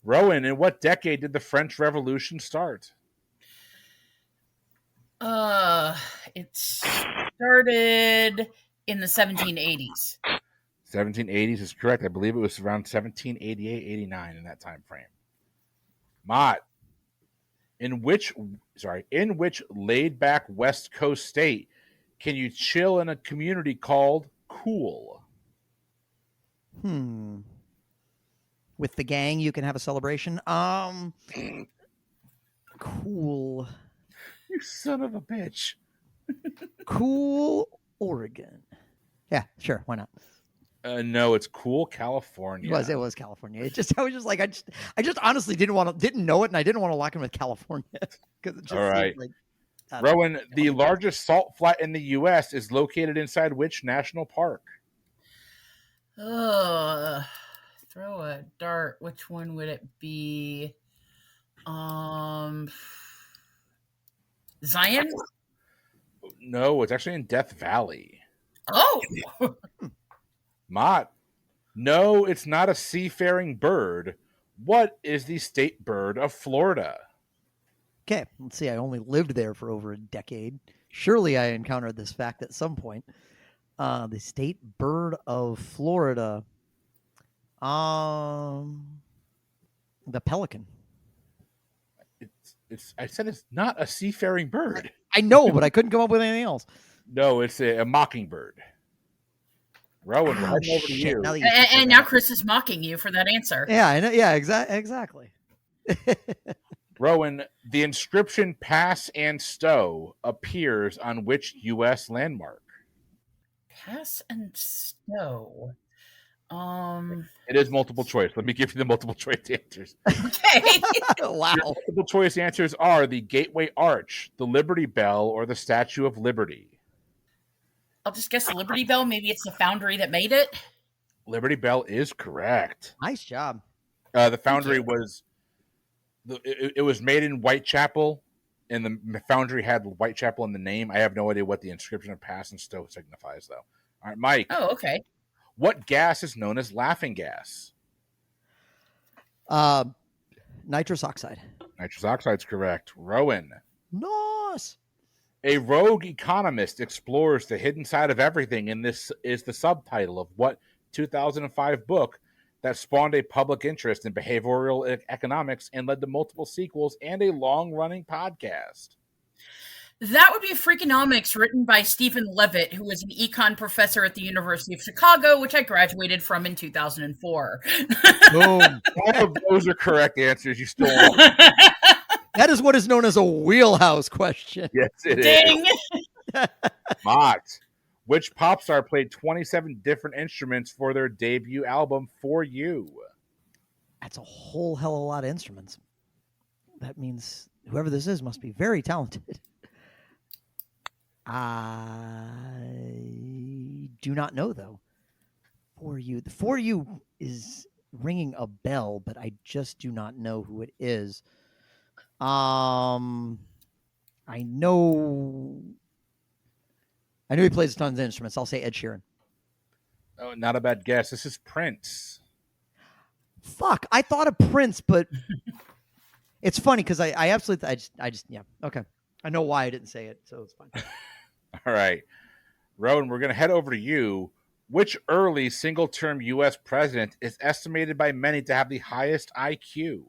Rowan, in what decade did the French Revolution start? It started in the 1780s. 1780s is correct. I believe it was around 1788, 89 in that time frame. Mott, in which laid-back West Coast state can you chill in a community called Cool? With the gang, you can have a celebration. Cool. You son of a bitch. Cool, Oregon. Yeah, sure. Why not? No, it's Cool, California. It was California. I was just like, I just honestly didn't know it, and I didn't want to lock in with California because it just all right. Like, Rowan, the largest salt flat in the U.S. is located inside which national park? Throw a dart. Which one would it be? Zion? No, it's actually in Death Valley. Oh! Mott. No, it's not a seafaring bird. What is the state bird of Florida? Okay, let's see. I only lived there for over a decade. Surely I encountered this fact at some point. The state bird of Florida. The pelican. I said it's not a seafaring bird. I know, but I couldn't come up with anything else. No, it's a mockingbird. Rowan, we're heading over to you. And now Chris is mocking you for that answer. Yeah, I know. Yeah, exactly. Rowan, the inscription Pass and Stow appears on which U.S. landmark? Pass and Stow. It is multiple choice. Let me give you the multiple choice answers. Okay. Wow. Your multiple choice answers are the Gateway Arch, the Liberty Bell, or the Statue of Liberty. I'll just guess Liberty Bell. Maybe it's the foundry that made it. Liberty Bell is correct. Nice job. The foundry was it was made in Whitechapel, and the foundry had Whitechapel in the name. I have no idea what the inscription of Pass and Stow signifies, though. All right, Mike. Oh, okay. What gas is known as laughing gas? Nitrous oxide. Nitrous oxide is correct. Rowan. Nice. A rogue economist explores the hidden side of everything, and this is the subtitle of what 2005 book that spawned a public interest in behavioral economics and led to multiple sequels and a long-running podcast? That would be Freakonomics, written by Stephen Levitt, who was an econ professor at the University of Chicago, which I graduated from in 2004. Boom. All of those are correct answers. You still won. That is what is known as a wheelhouse question. Yes, it is. Ding! Mott. Which pop star played 27 different instruments for their debut album, For You? That's a whole hell of a lot of instruments. That means whoever this is must be very talented. I do not know, though. For You. The For You is ringing a bell, but I just do not know who it is. I know he plays tons of instruments. I'll say Ed Sheeran. Oh, not a bad guess. This is Prince. Fuck, I thought of Prince, but it's funny because I absolutely, I just, yeah, okay. I know why I didn't say it, so it's fine. All right. Rowan, we're going to head over to you. Which early single-term U.S. president is estimated by many to have the highest IQ?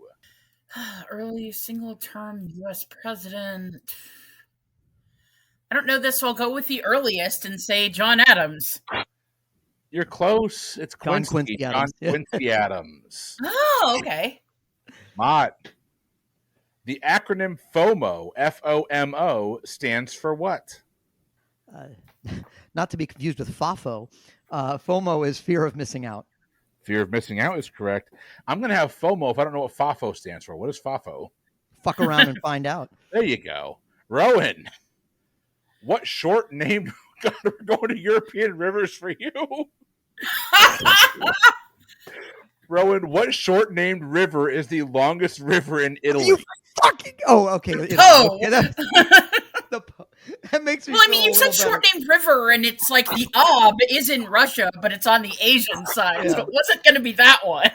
Early single-term U.S. president. I don't know this, so I'll go with the earliest and say John Adams. You're close. It's John Quincy. Quincy John Adams. Quincy Adams. Oh, okay. Mott. The acronym FOMO, F-O-M-O, stands for what? Not to be confused with FOFO. FOMO is fear of missing out. Fear of missing out is correct. I'm going to have FOMO if I don't know what FOFO stands for. What is FOFO? Fuck around and find out. There you go. Rowan, what short named God, we're going to European rivers for you? Rowan, what short named river is the longest river in Italy? You fucking okay. Oh. Okay, that makes me. Well, I mean, you said short named river, and it's like the Ob is in Russia, but it's on the Asian side, so it wasn't going to be that one.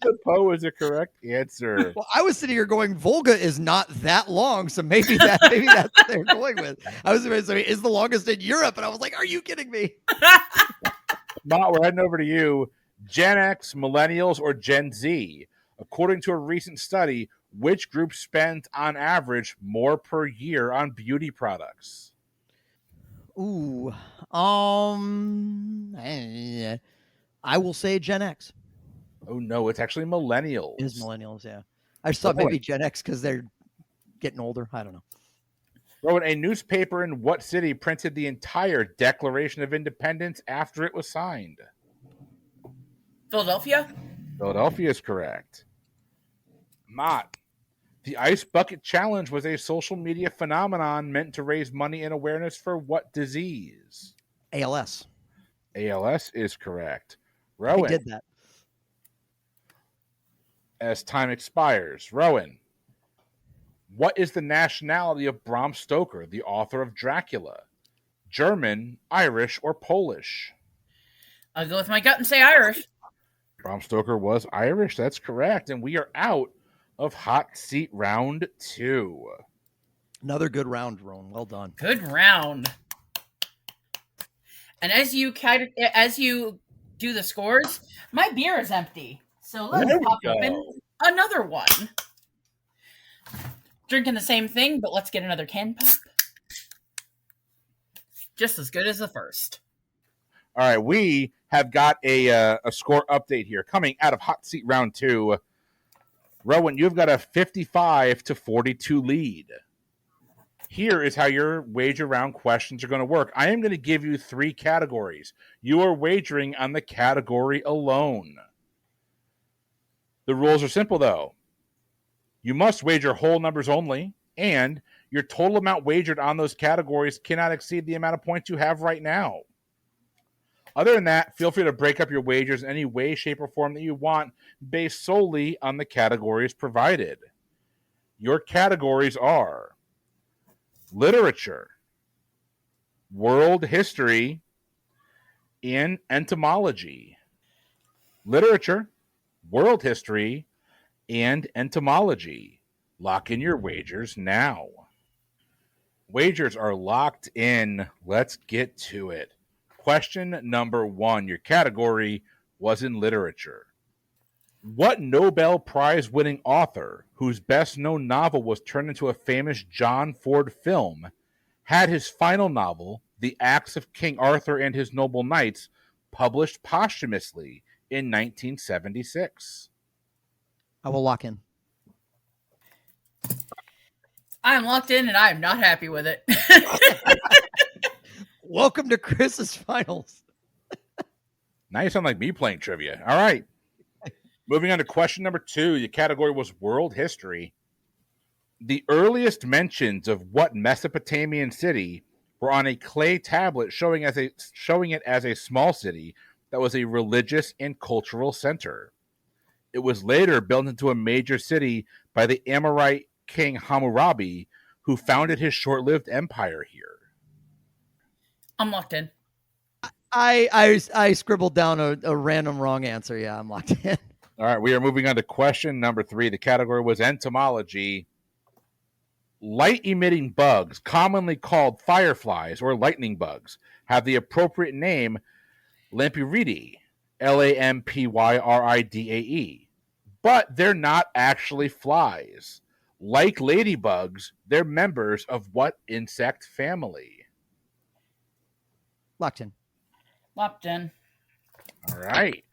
The Po is a correct answer. Well, I was sitting here going, Volga is not that long, so maybe that's what they're going with. I was going to say, is the longest in Europe, and I was like, are you kidding me? Mott, we're heading over to you. Gen X, Millennials, or Gen Z? According to a recent study, which group spent on average more per year on beauty products? Ooh, I will say Gen X. Oh no, it's actually millennials. It is millennials, yeah. I just thought maybe Gen X because they're getting older. I don't know. Rowan, a newspaper in what city printed the entire Declaration of Independence after it was signed? Philadelphia? Philadelphia is correct. Mott, the Ice Bucket Challenge was a social media phenomenon meant to raise money and awareness for what disease? ALS. ALS is correct. Rowan, I did that. As time expires, Rowan, what is the nationality of Bram Stoker, the author of Dracula? German, Irish, or Polish? I'll go with my gut and say Irish. Bram Stoker was Irish. That's correct. And we are out of Hot Seat Round 2. Another good round, Rowan. Well done. Good round. And as you do the scores, my beer is empty. So let's pop open another one. Drinking the same thing, but let's get another can pop. Just as good as the first. All right, we have got a score update here coming out of Hot Seat Round 2. Rowan, you've got a 55-42 lead. Here is how your wager round questions are going to work. I am going to give you 3 categories. You are wagering on the category alone. The rules are simple, though. You must wager whole numbers only, and your total amount wagered on those categories cannot exceed the amount of points you have right now. Other than that, feel free to break up your wagers in any way, shape, or form that you want based solely on the categories provided. Your categories are literature, world history, and entomology. Literature, world history, and entomology. Lock in your wagers now. Wagers are locked in. Let's get to it. Question number 1. Your category was in literature. What Nobel Prize-winning author, whose best-known novel was turned into a famous John Ford film, had his final novel, The Acts of King Arthur and His Noble Knights, published posthumously in 1976? I will lock in. I'm locked in and I'm not happy with it. Welcome to Chris's finals. Now you sound like me playing trivia. All right. Moving on to question number 2. The category was world history. The earliest mentions of what Mesopotamian city were on a clay tablet showing it as a small city that was a religious and cultural center. It was later built into a major city by the Amorite king Hammurabi, who founded his short-lived empire here. I'm locked in. I scribbled down a random wrong answer. Yeah, I'm locked in. All right, we are moving on to question number 3. The category was entomology. Light-emitting bugs, commonly called fireflies or lightning bugs, have the appropriate name Lampyridae, Lampyridae, but they're not actually flies. Like ladybugs, they're members of what insect family? Locked in. Locked in. All right.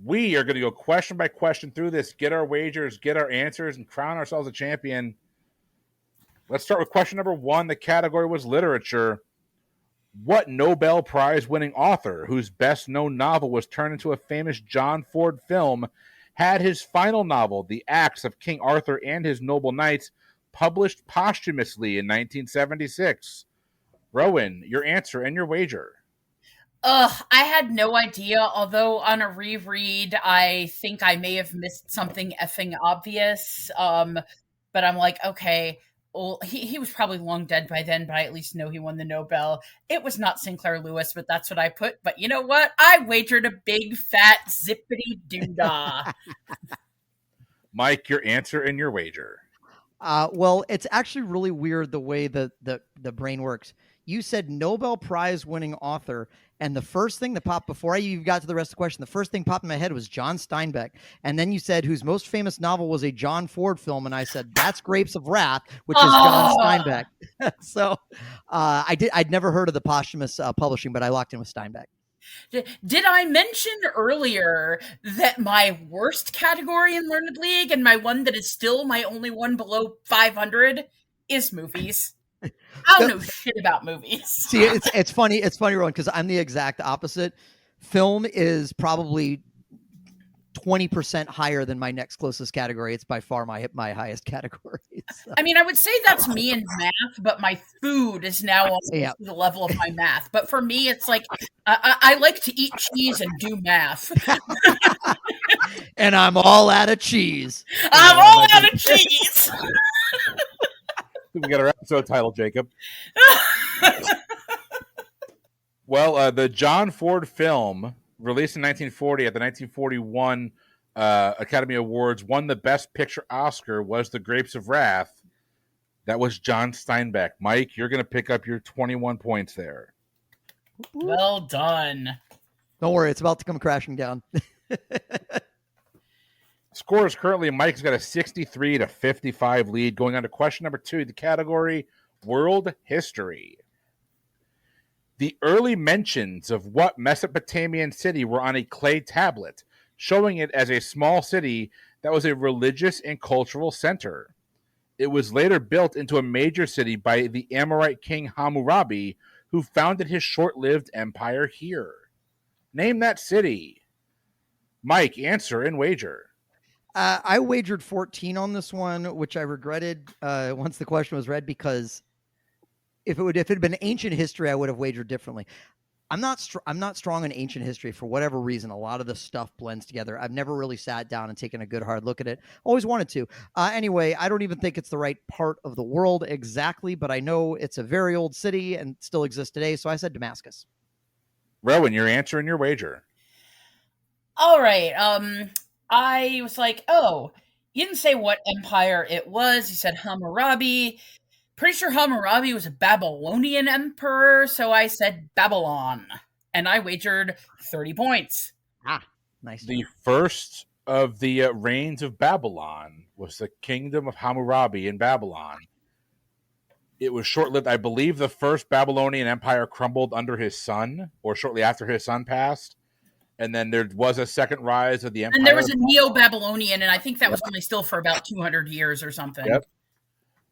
We are going to go question by question through this, get our wagers, get our answers, and crown ourselves a champion. Let's start with question number 1. The category was literature. What Nobel Prize-winning author, whose best-known novel was turned into a famous John Ford film, had his final novel, The Acts of King Arthur and His Noble Knights, published posthumously in 1976? Rowan, your answer and your wager. I had no idea, although on a reread, I think I may have missed something effing obvious. But I'm like, okay, well, he was probably long dead by then, but I at least know he won the Nobel. It was not Sinclair Lewis, but that's what I put. But you know what? I wagered a big, fat, zippity doodah. Mike, your answer and your wager. Well, it's actually really weird the way the brain works. You said Nobel Prize winning author, and the first thing that popped before I even got to the rest of the question, the first thing popped in my head was John Steinbeck. And then you said whose most famous novel was a John Ford film, and I said that's Grapes of Wrath, which is John Steinbeck. So I'd never heard of the posthumous publishing, but I locked in with Steinbeck. Did I mention earlier that my worst category in Learned League and my one that is still my only one below 500 is movies? I don't know shit about movies. See, it's funny. It's funny, Rowan, because I'm the exact opposite. Film is probably 20% higher than my next closest category. It's by far my highest category. So. I mean, I would say that's me in math, but my food is now almost to the level of my math. But for me, it's like I like to eat cheese and do math. And I'm all out of cheese. I'm all out of cheese. We got our episode title, Jacob. Well, the John Ford film, released in 1940 at the 1941 Academy Awards, won the Best Picture Oscar, was The Grapes of Wrath. That was John Steinbeck. Mike, you're going to pick up your 21 points there. Well done. Don't worry, it's about to come crashing down. Score is currently, Mike's got a 63-55 lead. Going on to question number 2, the category World History. The early mentions of what Mesopotamian city were on a clay tablet, showing it as a small city that was a religious and cultural center. It was later built into a major city by the Amorite king Hammurabi, who founded his short-lived empire here. Name that city. Mike, answer and wager. I wagered 14 on this one, which I regretted once the question was read, because if it had been ancient history, I would have wagered differently. I'm not strong in ancient history for whatever reason. A lot of the stuff blends together. I've never really sat down and taken a good hard look at it. Always wanted to. Anyway, I don't even think it's the right part of the world exactly, but I know it's a very old city and still exists today. So I said Damascus. Rowan, your answer and your wager. All right. I was like, oh, you didn't say what empire it was. You said Hammurabi. Pretty sure Hammurabi was a Babylonian emperor, so I said Babylon. And I wagered 30 points. Nice. The first of the reigns of Babylon was the kingdom of Hammurabi in Babylon. It was short-lived. I believe the first Babylonian empire crumbled under his son, or shortly after his son passed. And then there was a second rise of the empire. And there was a Neo-Babylonian, and I think that was only still for about 200 years or something. Yep.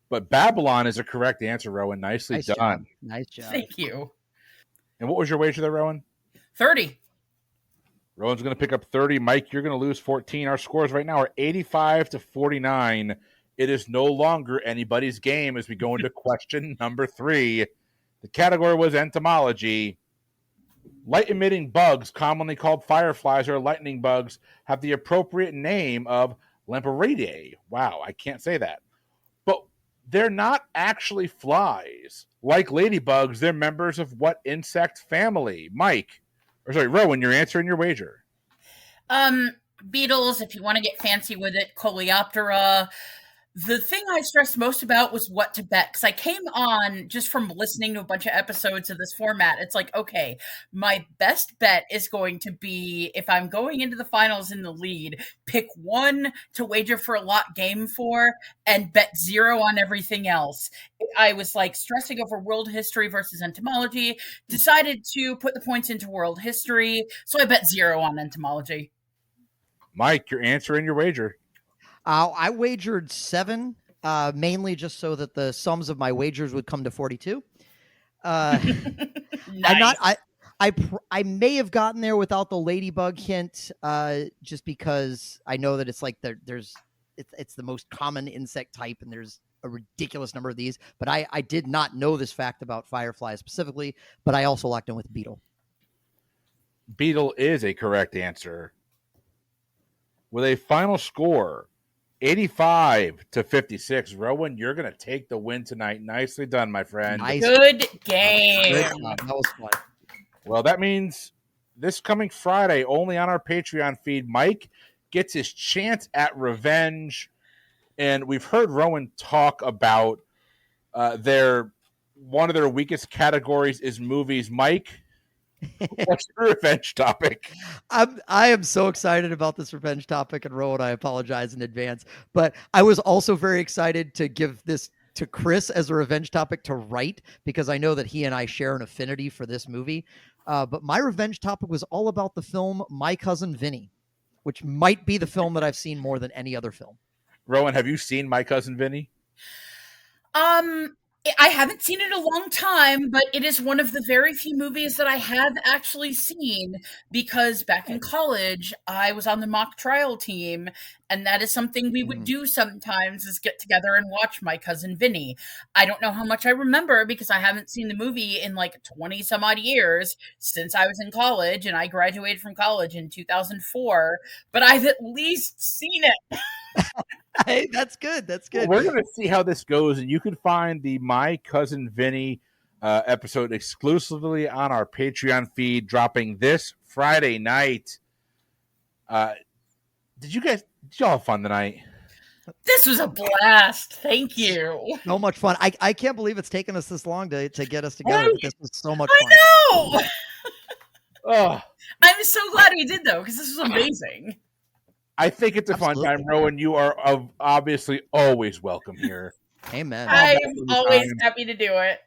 But Babylon is a correct answer, Rowan. Nicely done. Nice job. Thank you. And what was your wager there, Rowan? 30. Rowan's going to pick up 30. Mike, you're going to lose 14. Our scores right now are 85-49. It is no longer anybody's game as we go into question number 3. The category was entomology. Light-emitting bugs, commonly called fireflies or lightning bugs, have the appropriate name of Lampyridae. Wow, I can't say that. But they're not actually flies. Like ladybugs, they're members of what insect family? Rowan, you're answering your wager. Beetles, if you want to get fancy with it, Coleoptera. The thing I stressed most about was what to bet, because I came on just from listening to a bunch of episodes of this format. It's like, okay, my best bet is going to be, if I'm going into the finals in the lead, pick one to wager for a lot game for and bet 0 on everything else. I was like stressing over world history versus entomology, decided to put the points into world history, so I bet 0 on entomology. Mike, you're answering your wager. I wagered 7, mainly just so that the sums of my wagers would come to 42. Nice. I may have gotten there without the ladybug hint, just because I know that it's like it's the most common insect type, and there's a ridiculous number of these. But I did not know this fact about fireflies specifically. But I also locked in with beetle. Beetle is a correct answer. With a final score 85-56. Rowan, you're going to take the win tonight. Nicely done, my friend. Nice. Good game. That was fun. Well, that means this coming Friday, only on our Patreon feed, Mike gets his chance at revenge. And we've heard Rowan talk about one of their weakest categories is movies. Mike, what's your revenge topic? I am so excited about this revenge topic, and Rowan, I apologize in advance, but I was also very excited to give this to Chris as a revenge topic to write, because I know that he and I share an affinity for this movie. But my revenge topic was all about the film My Cousin Vinny, which might be the film that I've seen more than any other film. Rowan, have you seen My Cousin Vinny? I haven't seen it in a long time, but it is one of the very few movies that I have actually seen, because back in college, I was on the mock trial team, and that is something we would do sometimes, is get together and watch My Cousin Vinny. I don't know how much I remember, because I haven't seen the movie in like 20 some odd years since I was in college, and I graduated from college in 2004, but I've at least seen it. Hey, that's good. That's good. Well, we're going to see how this goes, and you can find the My Cousin Vinny episode exclusively on our Patreon feed, dropping this Friday night. Did y'all have fun tonight? This was a blast. Thank you. So much fun. I can't believe it's taken us this long to get us together. But this was so much fun. I know. Oh, I'm so glad we did, though, because this was amazing. I think it's a fun time, Rowan. You are obviously always welcome here. Amen. I am always happy to do it.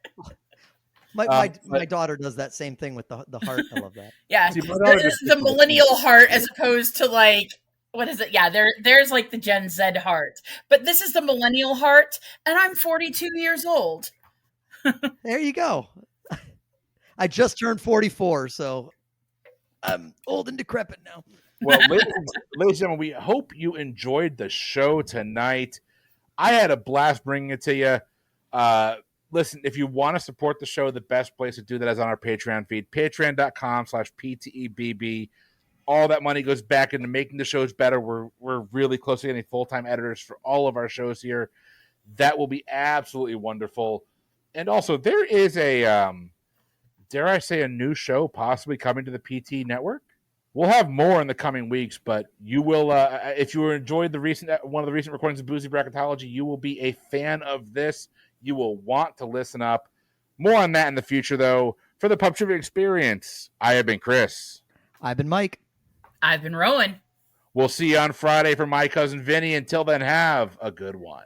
My daughter does that same thing with the heart. I love that. Yeah, See, the millennial heart, as opposed to like, what is it? Yeah, there's like the Gen Z heart, but this is the millennial heart, and I'm 42 years old. There you go. I just turned 44, so I'm old and decrepit now. Well, ladies and gentlemen, we hope you enjoyed the show tonight. I had a blast bringing it to you. Listen, if you want to support the show, the best place to do that is on our Patreon feed, patreon.com/PTEBB. All that money goes back into making the shows better. We're really close to getting full-time editors for all of our shows here. That will be absolutely wonderful. And also, there is a, dare I say, a new show possibly coming to the PT network. We'll have more in the coming weeks, but you will, if you enjoyed one of the recent recordings of Boozy Bracketology, you will be a fan of this. You will want to listen up. More on that in the future, though. For the Pub Trivia Experience, I have been Chris. I've been Mike. I've been Rowan. We'll see you on Friday for My Cousin Vinny. Until then, have a good one.